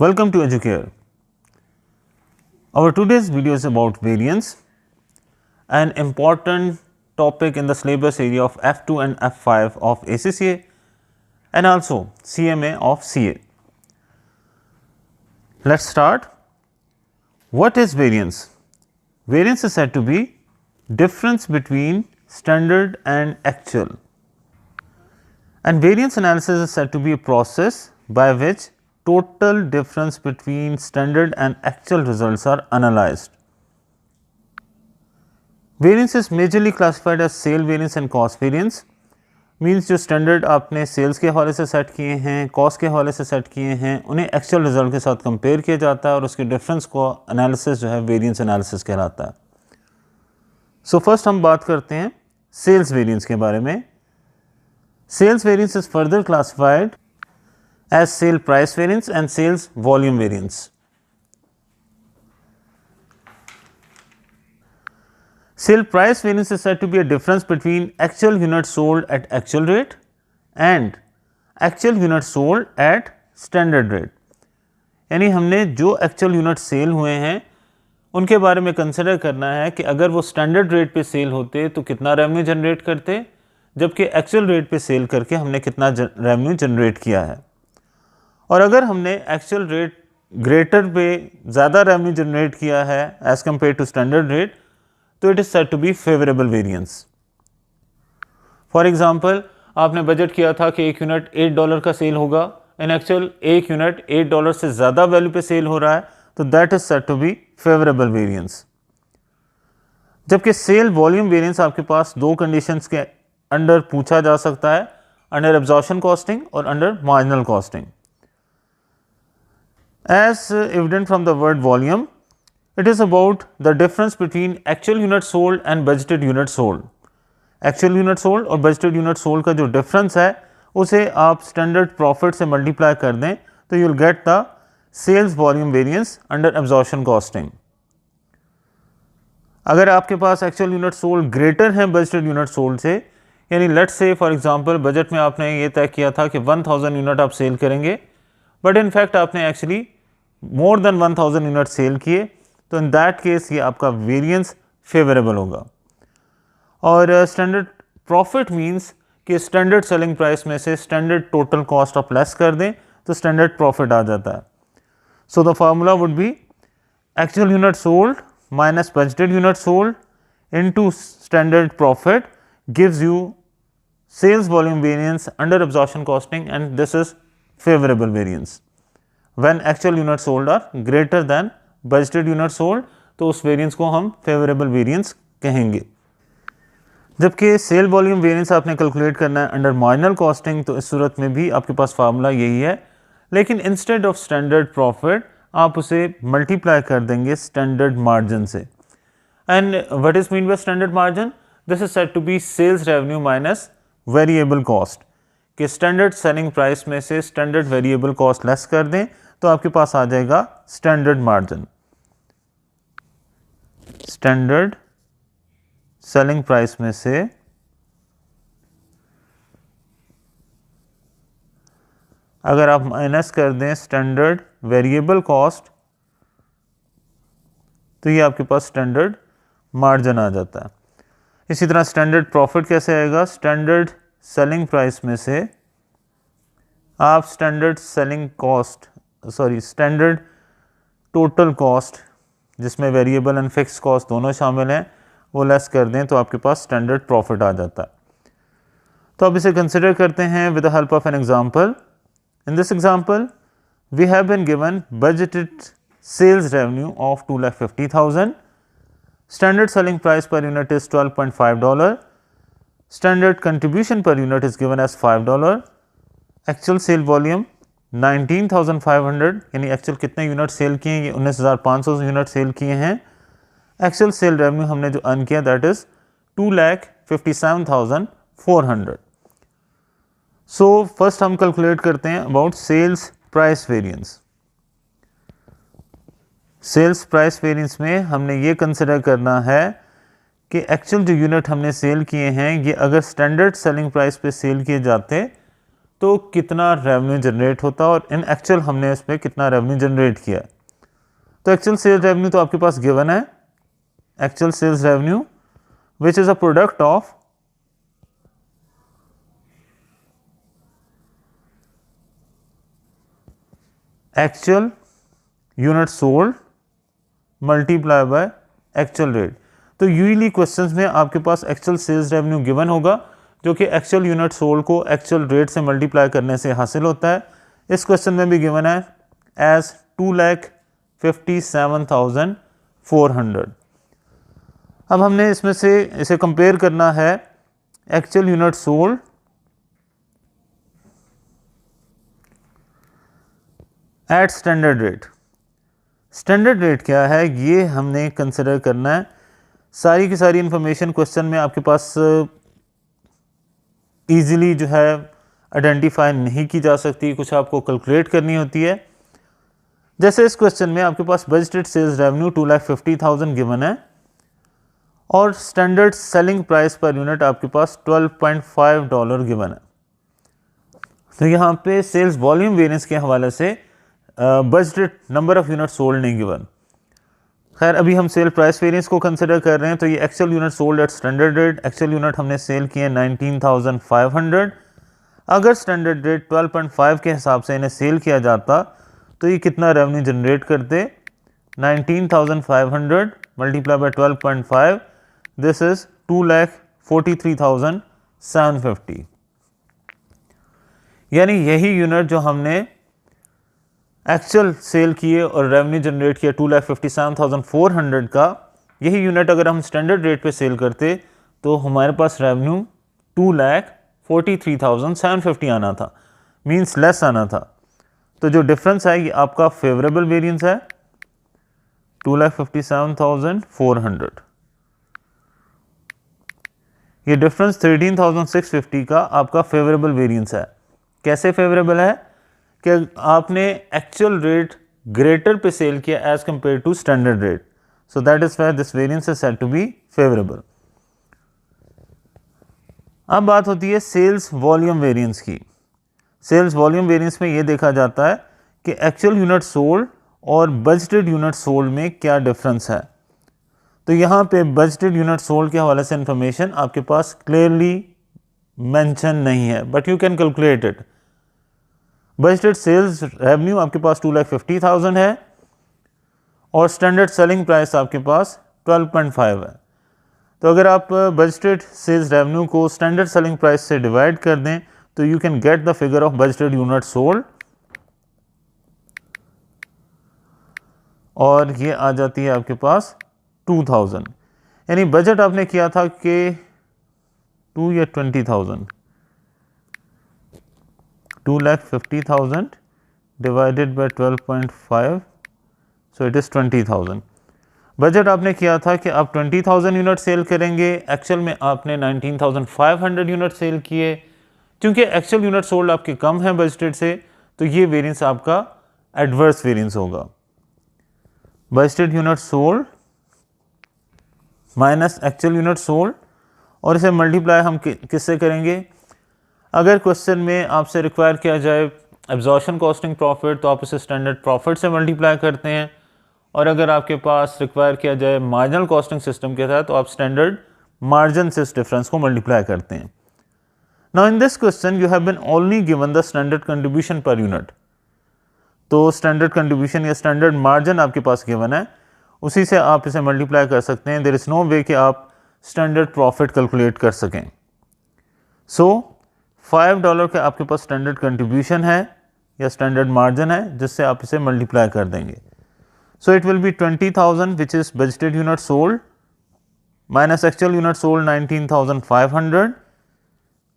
Welcome to Educare. Our today's video is about variance, an important topic in the syllabus area of F2 and F5 of ACCA and also CMA of CA. Let's start. What is variance? Variance is said to be difference between standard and actual. And variance analysis is said to be a process by which total difference between standard and actual results are analyzed. Variance is majorly classified as sale variance and cost variance. Means जो standard आपने sales के हवाले से set किए हैं, cost के हवाले से सेट किए हैं, उन्हें एक्चुअल रिजल्ट के साथ कंपेयर किया जाता है और उसके डिफरेंस को एनालिसिस जो है वेरिएंस एनालिसिस कहलाता है. सो फर्स्ट हम बात करते हैं सेल्स वेरिएंस के बारे में. Sales variance is further classified as sale price variance and sales volume variance. Sale price variance is said to be a difference between actual units sold at actual rate and actual units sold at standard rate. यानी हमने जो actual units cell हुए हैं उनके बारे में consider करना है कि अगर वो स्टैंडर्ड रेट पे सेल होते तो कितना रेवेन्यू जनरेट करते, जबकि एक्चुअल रेट पे सेल करके हमने कितना रेवेन्यू जनरेट किया है. और अगर हमने एक्चुअल रेट ग्रेटर पे ज़्यादा रेवेन्यू जनरेट किया है as compare to standard rate, तो it is said to be favourable variance. For example, आपने बजट किया था कि एक यूनिट $8 का सेल होगा, इन एक्चुअल एक यूनिट $8 से ज़्यादा वैल्यू पे सेल हो रहा है, तो that is said to be favourable variance. जबकि सेल वॉल्यूम वेरिएंस आपके पास दो कंडीशंस के अंडर पूछा जा सकता है, अंडर एब्जॉर्प्शन कॉस्टिंग और under marginal costing. As evident from the word volume, it is about the difference between actual units sold and budgeted units sold. Actual units sold और budgeted units sold का जो difference है उसे आप standard profit से multiply कर दें तो you will get the sales volume variance under absorption costing. अगर आपके पास actual units sold greater हैं budgeted units sold से, यानी let's say for example budget में आपने ये तय किया था कि 1000 यूनिट आप सेल करेंगे, बट इन फैक्ट आपने actually more than 1000 unit sell किए, तो इन दैट केस ये आपका वेरिएंस फेवरेबल होगा. और स्टैंडर्ड प्रॉफिट मींस कि स्टैंडर्ड सेलिंग प्राइस में से standard total cost of less कर दें तो स्टैंडर्ड प्रॉफिट आ जाता है. So the formula would be actual unit sold minus budgeted unit sold into standard profit gives you sales volume variance under absorption costing, and this is favorable variance. When actual units sold are greater than budgeted units sold, तो उस variance को हम favorable variance कहेंगे. जबकि sale volume variance आपने calculate करना है under marginal costing, तो इस सूरत में भी आपके पास फार्मूला यही है, लेकिन इंस्टेड ऑफ स्टैंडर्ड प्रॉफिट आप उसे मल्टीप्लाई कर देंगे स्टैंडर्ड मार्जिन से. And what is mean by standard margin? This is said to be sales revenue minus variable cost. कि स्टैंडर्ड सेलिंग प्राइस में से स्टैंडर्ड वेरिएबल कॉस्ट लेस कर दें तो आपके पास आ जाएगा standard margin. Standard selling price में से अगर आप माइनस कर दें स्टैंडर्ड वेरिएबल कॉस्ट तो ये आपके पास स्टैंडर्ड मार्जिन आ जाता है. इसी तरह स्टैंडर्ड प्रॉफिट कैसे आएगा? स्टैंडर्ड सेलिंग प्राइस में से आप standard selling cost standard total cost जिसमें वेरिएबल एंड फिक्स कॉस्ट दोनों शामिल हैं वो लेस कर दें तो आपके पास स्टैंडर्ड प्रॉफिट आ जाता है. तो अब इसे कंसिडर करते हैं with the help of an example. In this example we have been given budgeted sales revenue of 2,50,000. Standard selling price per unit is $12.5. Standard contribution per unit is given as $5. Actual sale volume 19,500, यानी actual कितने unit sell किए हैं? ये 19,500 unit sell किए हैं. Actual sale revenue हमने जो earn किया दैट इज 2,57,400. सो फर्स्ट हम कैलकुलेट करते हैं about sales price variance. Sales price variance में हमने ये कंसिडर करना है कि एक्चुअल जो यूनिट हमने सेल किए हैं ये अगर स्टैंडर्ड सेलिंग प्राइस पे सेल किए जाते तो कितना रेवेन्यू जनरेट होता और इन एक्चुअल हमने इस पर कितना रेवेन्यू जनरेट किया। तो एक्चुअल सेल्स रेवेन्यू तो आपके पास गिवन है, actual sales revenue which is a product of actual unit sold multiply by actual rate. तो यूजुअली क्वेश्चंस में आपके पास एक्चुअल सेल्स रेवेन्यू गिवन होगा जो कि एक्चुअल यूनिट सोल्ड को एक्चुअल रेट से मल्टीप्लाई करने से हासिल होता है। इस क्वेश्चन में भी गिवन है एज 2,57,400। अब हमने इसमें से इसे कंपेयर करना है actual unit sold at standard rate. Standard rate क्या है ये हमने कंसिडर करना है। सारी की सारी इंफॉर्मेशन क्वेश्चन में आपके पास इजीली जो है आइडेंटिफाई नहीं की जा सकती, कुछ आपको कैलकुलेट करनी होती है। जैसे इस क्वेश्चन में आपके पास बजटेड सेल्स रेवेन्यू 2,50,000 गिवन है और standard selling price per unit आपके पास $12.5 गिवन है। तो यहाँ पे सेल्स वॉल्यूम वेरिएंस के हवाले से budgeted number of unit sold नहीं गिवन। खैर अभी हम सेल प्राइस वेरिएंस को कंसिडर कर रहे हैं। तो ये actual unit sold at standard rate, actual unit हमने सेल किए 19,500। अगर स्टैंडर्ड रेट 12.5 के हिसाब से इन्हें सेल किया जाता तो ये कितना रेवेन्यू जनरेट करते, 19,500 मल्टीप्लाई बाय 12.5, दिस इज 2,43,750। यानी यही यूनिट जो हमने एक्चुअल सेल किए और रेवेन्यू जनरेट किया 2,57,400 का, यही यूनिट अगर हम स्टैंडर्ड रेट पे सेल करते तो हमारे पास रेवेन्यू 2,43,750 आना था, मींस लेस आना था। तो जो डिफरेंस है ये आपका फेवरेबल वेरिएंस है 2,57,400। ये डिफरेंस 13,650 का आपका फेवरेबल वेरिएंस है। कैसे फेवरेबल है कि आपने एक्चुअल रेट ग्रेटर पे सेल किया as compare to standard rate, so that is why this variance is said to be favourable. अब बात होती है सेल्स वॉल्यूम वेरिएंस की। सेल्स वॉल्यूम वेरिएंस में ये देखा जाता है कि एक्चुअल यूनिट सोल्ड और बजटेड यूनिट सोल्ड में क्या डिफरेंस है। तो यहाँ पे बजटेड यूनिट सोल्ड के हवाले से इंफॉर्मेशन आपके पास क्लियरली मेंशन नहीं है, but you can calculate it. Budgeted sales revenue आपके पास 2,50,000 है और स्टैंडर्ड सेलिंग प्राइस आपके पास 12.5 है। तो अगर आप बजटेड सेल्स रेवेन्यू को स्टैंडर्ड सेलिंग प्राइस से डिवाइड कर दें तो you can get the figure of budgeted unit sold, और ये आ जाती है आपके पास 2,000। यानी बजट आपने किया था कि 2 या 20,000, 2,50,000 divided by 12.5, so it is 20,000। Budget आपने किया था कि आप 20,000 यूनिट सेल करेंगे, एक्चुअल में आपने 19,500 यूनिट सेल किए। क्योंकि एक्चुअल यूनिट सोल्ड आपके कम है बजटेड से, तो ये वेरिएंस आपका एडवर्स वेरिएंस होगा। Budgeted unit sold minus actual unit sold, और इसे मल्टीप्लाई हम किससे करेंगे। अगर क्वेश्चन में आपसे रिक्वायर किया जाए एब्जॉर्प्शन कॉस्टिंग प्रॉफिट तो आप इसे स्टैंडर्ड प्रॉफिट से मल्टीप्लाई करते हैं, और अगर आपके पास रिक्वायर किया जाए मार्जिनल कॉस्टिंग सिस्टम के तहत तो आप स्टैंडर्ड मार्जिन से इस डिफरेंस को मल्टीप्लाई करते हैं। Now in this question you have been only given the standard contribution per unit. तो स्टैंडर्ड कंट्रीब्यूशन या स्टैंडर्ड मार्जिन आपके पास गिवन है, उसी से आप इसे मल्टीप्लाई कर सकते हैं। देयर इज़ नो वे कि आप स्टैंडर्ड प्रॉफिट कैलकुलेट कर सकें। सो $5 का आपके पास स्टैंडर्ड कंट्रीब्यूशन है या स्टैंडर्ड मार्जिन है, जिससे आप इसे मल्टीप्लाई कर देंगे। So it will be 20,000 which is budgeted unit sold minus actual unit sold 19,500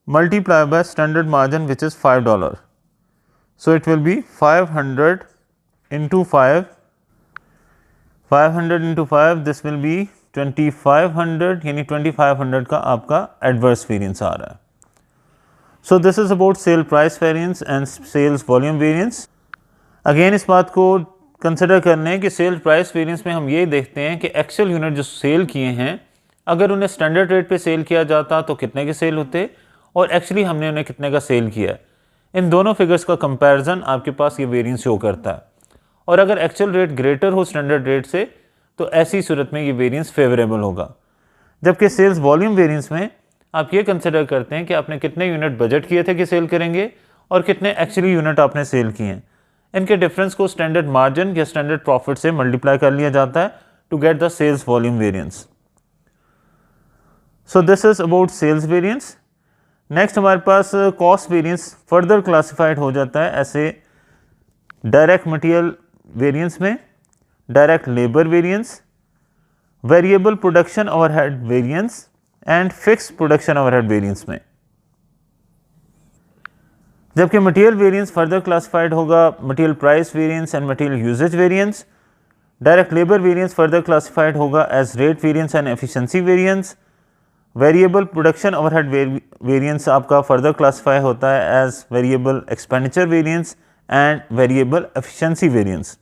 multiply by standard margin which is $5. So it will be 500 into 5, 500 into 5, this will be 2500, यानी 2500 का आपका adverse variance आ रहा है. So this is about sale price variance and sales volume variance. Again इस बात को consider करने हैं कि सेल प्राइस वेरिएंस में हम ये देखते हैं कि एक्चुअल यूनिट जो सेल किए हैं अगर उन्हें स्टैंडर्ड रेट पे सेल किया जाता तो कितने के सेल होते और एक्चुअली हमने उन्हें कितने का सेल किया है. इन दोनों फिगर्स का कंपैरिजन आपके पास ये वेरिएंस शो करता है। और अगर एक्चुअल रेट ग्रेटर हो स्टैंडर्ड रेट से तो ऐसी सूरत में ये वेरिएंस फेवरेबल होगा। जबकि सेल्स वॉल्यूम वेरिएंस में आप ये कंसिडर करते हैं कि आपने कितने यूनिट बजट किए थे कि सेल करेंगे और कितने एक्चुअली यूनिट आपने सेल किए हैं। इनके डिफरेंस को स्टैंडर्ड मार्जिन या स्टैंडर्ड प्रॉफिट से मल्टीप्लाई कर लिया जाता है to get the sales volume variance. So this is about sales variance. Next हमारे पास कॉस्ट वेरिएंस फर्दर क्लासिफाइड हो जाता है ऐसे डायरेक्ट मटेरियल वेरिएंस में, direct labour variance, variable production overhead variance and fix production overhead variance में। जबकि material variance further classified होगा material price variance and material usage variance. Direct labour variance further classified होगा as rate variance and efficiency variance. Variable production overhead variance आपका further classify होता है as variable expenditure variance and variable efficiency variance.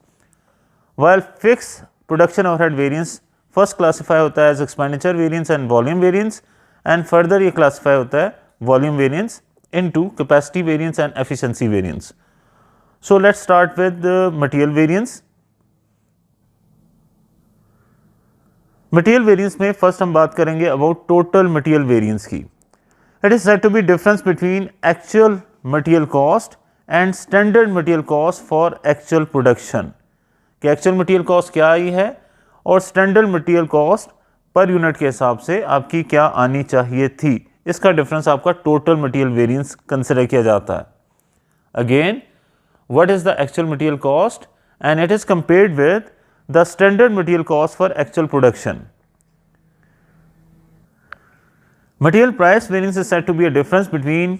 While fix production overhead variance first classify होता है as expenditure variance and volume variance and further ये classify होता है volume variance into capacity variance and efficiency variance. So let's start with material variance. Material variance में first हम बात करेंगे about total material variance की। It is said to be difference between actual material cost and standard material cost for actual production. कि actual material cost क्या आई है और standard material cost per unit के हिसाब से आपकी क्या आनी चाहिए थी, इसका डिफरेंस आपका टोटल मटेरियल वेरिएंस कंसिडर किया जाता है। Again what is the actual material cost and it is compared with the standard material cost for actual production. Material price variance is said to be a difference between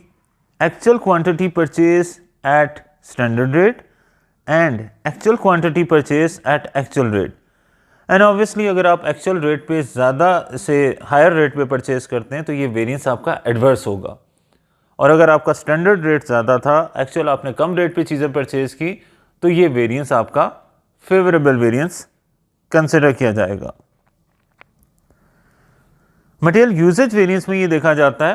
actual quantity purchased at standard rate and actual quantity purchased at actual rate. And obviously अगर आप actual rate पे ज़्यादा से higher rate पे purchase करते हैं तो ये variance आपका adverse होगा, और अगर आपका standard rate ज़्यादा था, actual आपने कम rate पे चीज़ें purchase की, तो ये variance आपका फेवरेबल वेरिएंस कंसिडर किया जाएगा। मटेरियल यूजेज वेरिएंस में ये देखा जाता है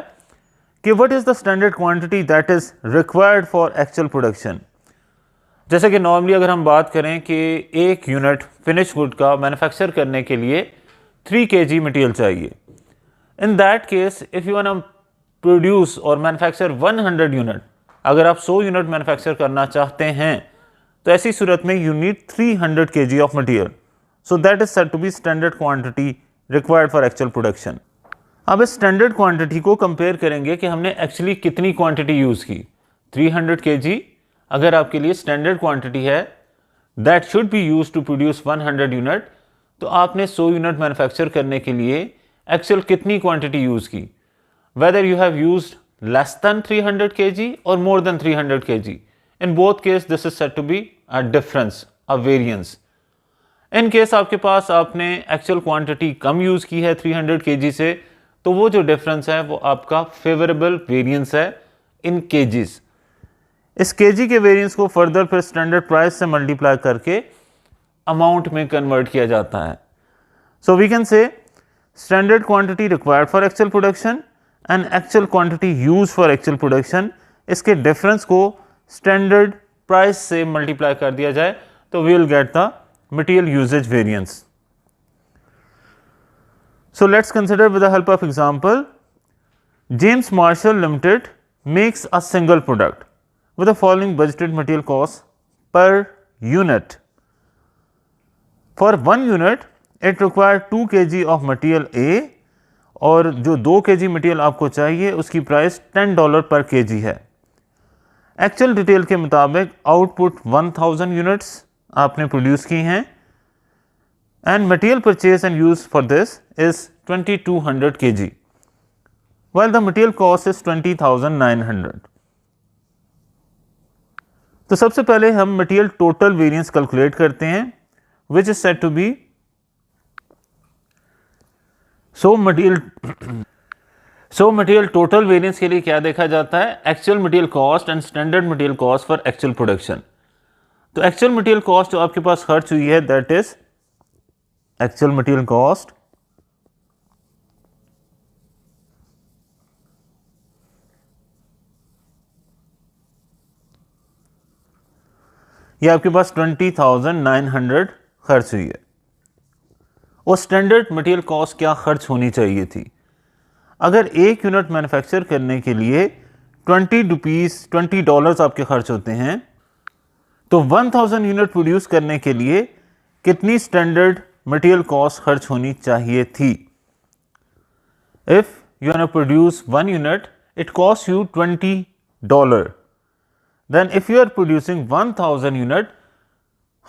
कि what is the standard quantity that is required for actual production. जैसे कि नॉर्मली अगर हम बात करें कि एक यूनिट फिनिश गुड का मैन्युफैक्चर करने के लिए 3 kg मटेरियल चाहिए। In that case if you want to produce और मैन्युफैक्चर 100 यूनिट, अगर आप 100 यूनिट मैन्युफैक्चर करना चाहते हैं तो ऐसी सूरत में you need 300 kg of material. So that is said to be standard quantity required for actual production. अब इस स्टैंडर्ड क्वांटिटी को कंपेयर करेंगे कि हमने एक्चुअली कितनी क्वांटिटी यूज़ की। 300 kg अगर आपके लिए स्टैंडर्ड क्वांटिटी है that should be use to produce 100 unit, तो आपने 100 यूनिट मैन्युफैक्चर करने के लिए एक्चुअल कितनी क्वांटिटी यूज़ की। Whether you have used less than 300 kg और more than 300 kg, in both case this is said to be a difference, a variance. in case आपके पास आपने एक्चुअल क्वांटिटी कम use की है 300 kg से, तो वो जो डिफरेंस है वो आपका फेवरेबल वेरिएंस है इन केजीज। इस केजी के वेरिएंस को फर्दर फिर स्टैंडर्ड प्राइस से मल्टीप्लाई करके अमाउंट में कन्वर्ट किया जाता है। So we can say standard quantity required for actual production and actual quantity use for actual production, इसके डिफरेंस को स्टैंडर्ड प्राइस से मल्टीप्लाई कर दिया जाए तो we will get the material usage variance. So let's consider with the help of example. James Marshall limited makes a single product with the following budgeted material cost per unit. For 1 unit it require 2 kg of material A, और जो 2 kg material आपको चाहिए उसकी price $10 पर kg है। Actual detail के मुताबिक output 1000 units आपने प्रोड्यूस की हैं and material purchase and use for this is 2200 kg, while the material cost is 20,900. तो सबसे पहले हम मटेरियल टोटल वेरिएंस कैलकुलेट करते हैं which is said to be so material total variance के लिए क्या देखा जाता है, actual material cost and standard material cost for actual production. तो एक्चुअल मटेरियल कॉस्ट जो आपके पास खर्च हुई है that is actual material cost ये आपके पास 20,900 खर्च हुई है। और स्टैंडर्ड मटेरियल कॉस्ट क्या खर्च होनी चाहिए थी? अगर एक यूनिट मैन्युफैक्चर करने के लिए $20 आपके खर्च होते हैं, तो 1000 यूनिट प्रोड्यूस करने के लिए कितनी स्टैंडर्ड मटेरियल कॉस्ट खर्च होनी चाहिए थी? If you want to produce 1 unit, it costs you $20. Then if you are producing 1000 unit,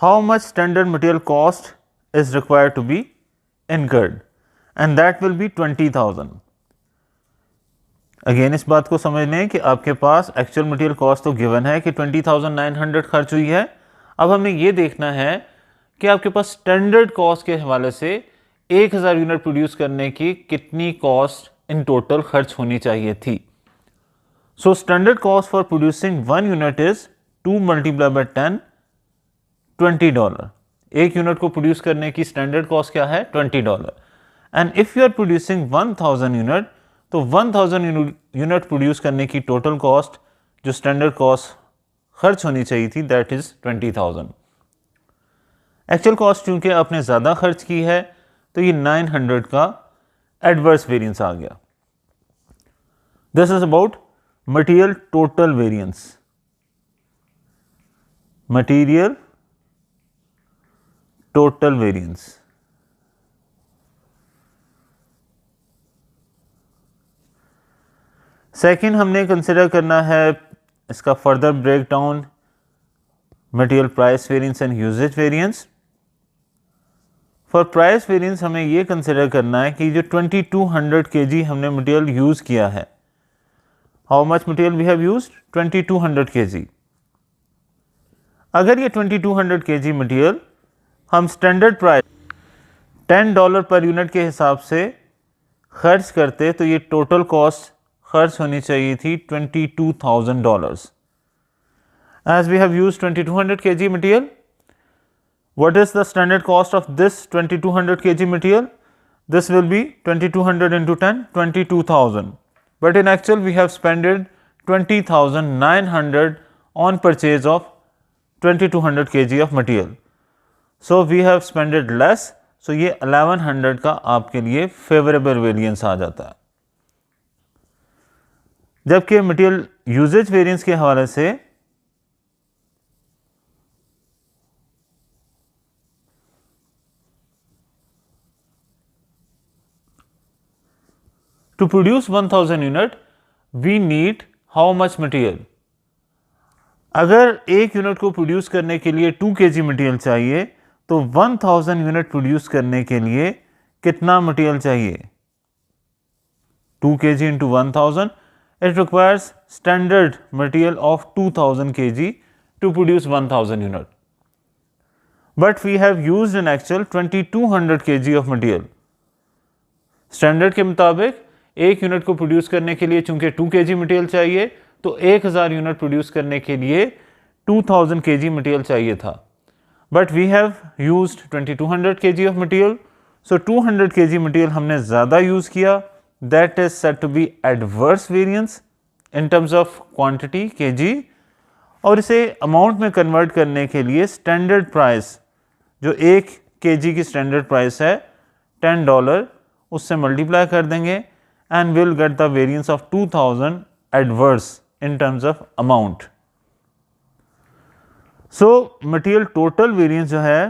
how much standard material cost is required to be incurred? And that will be 20,000. Again इस बात को समझ लें कि आपके पास एक्चुअल मटेरियल कॉस्ट तो given है कि 20,900 खर्च हुई है। अब हमें ये देखना है कि आपके पास स्टैंडर्ड कॉस्ट के हवाले से 1000 यूनिट प्रोड्यूस करने की कितनी कॉस्ट इन टोटल खर्च होनी चाहिए थी। So standard cost for producing 1 unit is 2 × 10, $20। एक यूनिट को प्रोड्यूस करने की स्टैंडर्ड कॉस्ट क्या है? $20। And if you are producing 1000 unit, तो 1000 यूनिट प्रोड्यूस करने की टोटल कॉस्ट जो स्टैंडर्ड कॉस्ट खर्च होनी चाहिए थी, दैट इज 20,000। एक्चुअल कॉस्ट चूंकि आपने ज़्यादा खर्च की है, तो ये 900 का एडवर्स वेरिएंस आ गया। This is about material total variance. Material total variance. Second हमने कंसिडर करना है इसका further break down, material price variance and usage variance. For price variance हमें ये कंसिडर करना है कि जो 2200 kg हमने मटेरियल यूज़ किया है, how much material we have used? 2200 kg। अगर ये 2200 kg मटेरियल हम स्टैंडर्ड प्राइस $10 पर यूनिट के हिसाब से खर्च करते, तो ये टोटल कॉस्ट खर्च होनी चाहिए थी $22,000। As we have used 2200 kg material, what is the standard cost of this 2200 kg material? This will be 2200 into 10, 22,000. But in actual we have spent 20,900 on purchase of 2200 kg of material. So we have spent less. So ये 1100 का आपके लिए favourable variance आ जाता है। जबकि material usage variance के हवाले से to produce 1000 unit we need how much material? अगर एक यूनिट को प्रोड्यूस करने के लिए 2 kg मटेरियल चाहिए, तो 1000 यूनिट प्रोड्यूस करने के लिए कितना मटेरियल चाहिए? 2 kg into 1000, it requires standard material of 2000 kg to produce 1000 unit. But we have used in actual 2200 kg of material. Standard के मुताबिक एक यूनिट को प्रोड्यूस करने के लिए चूंकि 2 kg मटेरियल चाहिए, तो 1000 यूनिट प्रोड्यूस करने के लिए 2000 kg मटेरियल चाहिए था। But we have used 2200 kg of material, so 200 kg material हमने ज़्यादा यूज़ किया। That is said to be adverse variance in terms of quantity kg। और इसे अमाउंट में कन्वर्ट करने के लिए स्टैंडर्ड प्राइस, जो 1 kg की स्टैंडर्ड प्राइस है $10, उससे मल्टीप्लाई कर देंगे and we'll get the variance of 2000 adverse in terms of amount. So material total variance जो है,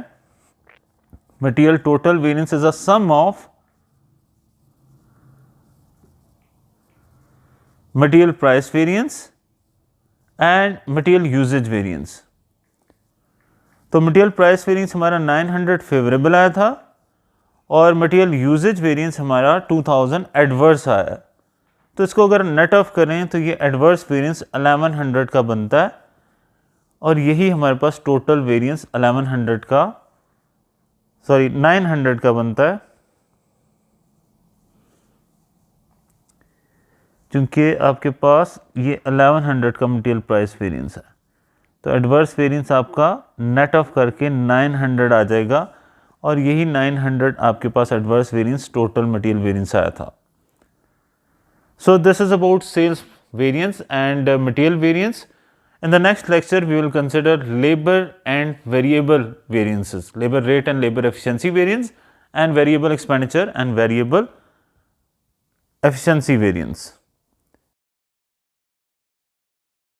material total variance is a sum of material price variance and material usage variance. तो material price variance हमारा 900 favourable आया था और material usage variance हमारा 2000 adverse आया। तो इसको अगर नेट ऑफ करें तो ये एडवर्स वेरिएंस 1100 का बनता है, और यही हमारे पास टोटल वेरिएंस 900 का बनता है। क्योंकि आपके पास ये 1100 का मटेरियल प्राइस वेरिएंस है, तो एडवर्स वेरिएंस आपका नेट ऑफ करके 900 आ जाएगा, और यही 900 आपके पास adverse variance total material variance आया था। So this is about sales variance and material variance. In the next lecture, we will consider labor and variable variances, labor rate and labor efficiency variance, and variable expenditure and variable efficiency variance.